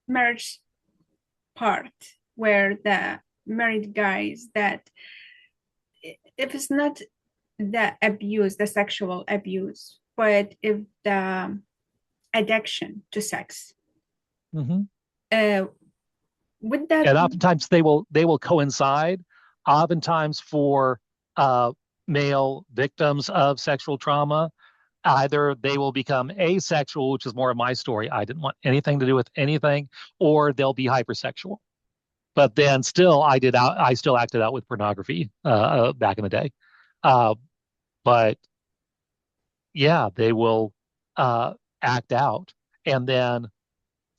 marriage part where the married guys that if it's not the abuse, the sexual abuse, but if the addiction to sex, Hmm. uh, would that And oftentimes they will coincide. Oftentimes for uh, male victims of sexual trauma, either they will become asexual, which is more of my story. I didn't want anything to do with anything, or they'll be hypersexual. But then still, I still acted out with pornography back in the day. Uh, but yeah, they will uh, act out and then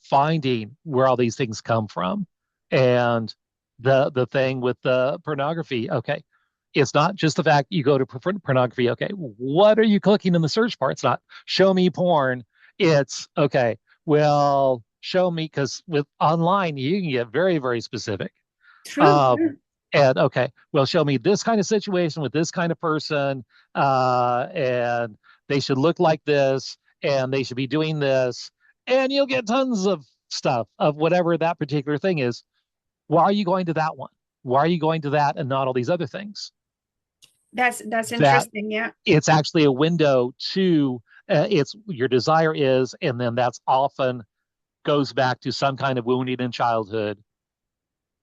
finding where all these things come from. And the thing with the pornography, okay, it's not just the fact you go to pornography. Okay, what are you clicking in the search bar? It's not show me porn. It's okay. Well, show me because with online you can get very, very specific. true? Um, and okay, well, show me this kind of situation with this kind of person, and they should look like this, and they should be doing this, and you'll get tons of stuff of whatever that particular thing is. Why are you going to that one? Why are you going to that and not all these other things? That's That interesting. Yeah. it's actually a window to it's your desire is, and then that's often goes back to some kind of wounding in childhood,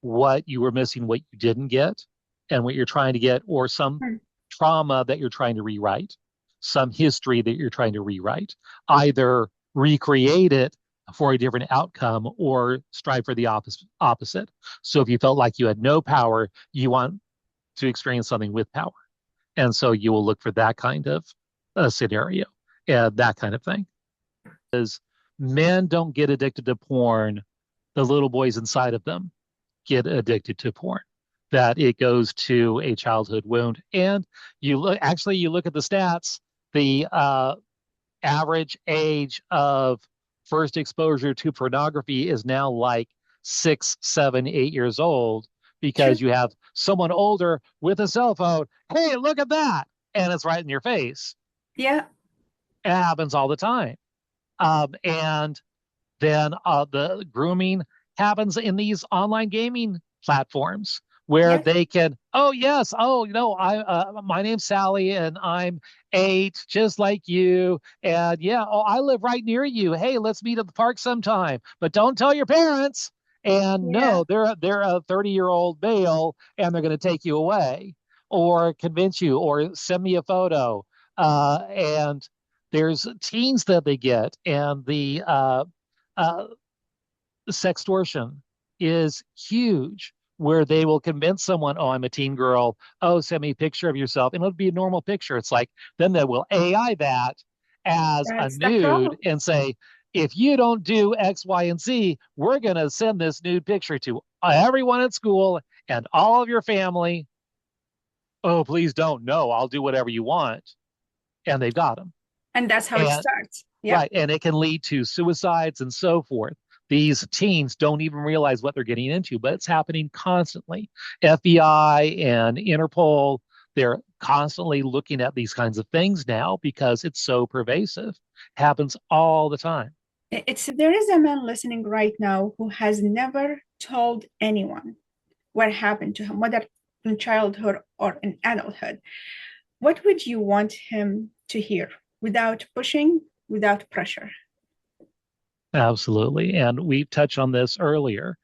what you were missing, what you didn't get, and what you're trying to get, or some Hmm. trauma that you're trying to rewrite, some history that you're trying to rewrite, either recreate it for a different outcome or strive for the opposite. So if you felt like you had no power, you want to experience something with power. And so you will look for that kind of scenario and that kind of thing. Is men don't get addicted to porn, the little boys inside of them get addicted to porn, that it goes to a childhood wound. And you look at the stats, the average age of first exposure to pornography is now like 6, 7, 8 years old True. because you have someone older with a cell phone. Hey, look at that. And it's right in your face. Yeah. It happens all the time. And then the grooming happens in these online gaming platforms where Yes. they can, oh yes, oh my name's Sally and I'm 8, just like you, and yeah, oh I live right near you. Hey, let's meet at the park sometime, but don't tell your parents. And Yeah. no, they're a 30-year-old male, and they're going to take you away, or convince you, or send me a photo. And there's teens that they get, and uh, sextortion is huge, where they will convince someone, oh, I'm a teen girl. Oh, send me a picture of yourself. And it'll be a normal picture. It's like, then they will AI that as a That's the nude problem. and say, if you don't do X, Y, and Z, we're going to send this nude picture to everyone at school and all of your family. Oh, please don't. No, I'll do whatever you want. And they've got them. And that's how it And starts. Yeah. right. And it can lead to suicides and so forth. These teens don't even realize what they're getting into, but it's happening constantly. FBI and Interpol, they're constantly looking at these kinds of things now because it's so pervasive. Happens all the time. It's there is a man listening right now who has never told anyone what happened to him, whether in childhood or in adulthood. What would you want him to hear without pushing, without pressure? Absolutely. And we've touched on this earlier.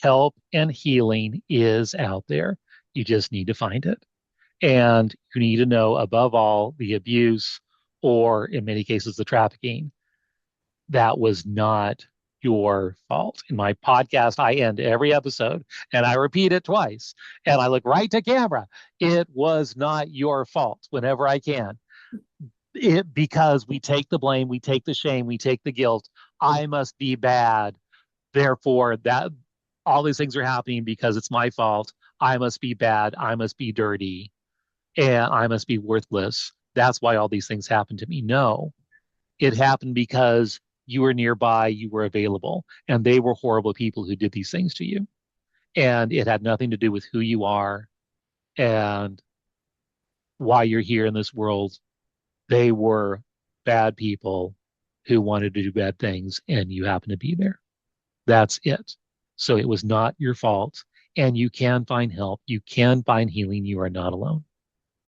Help and healing is out there. You just need to find it. And you need to know, above all, the abuse, or in many cases, the trafficking, that was not your fault. In my podcast, I end every episode and I repeat it twice and I look right to camera. It was not your fault whenever I can. Because we take the blame, we take the shame, we take the guilt. I must be bad. Therefore, that all these things are happening because it's my fault. I must be bad. I must be dirty, and I must be worthless. That's why all these things happen to me. No, it happened because you were nearby, you were available, and they were horrible people who did these things to you. And it had nothing to do with who you are and why you're here in this world. They were bad people who wanted to do bad things and you happen to be there. That's it. So it was not your fault. And you can find help. You can find healing. You are not alone.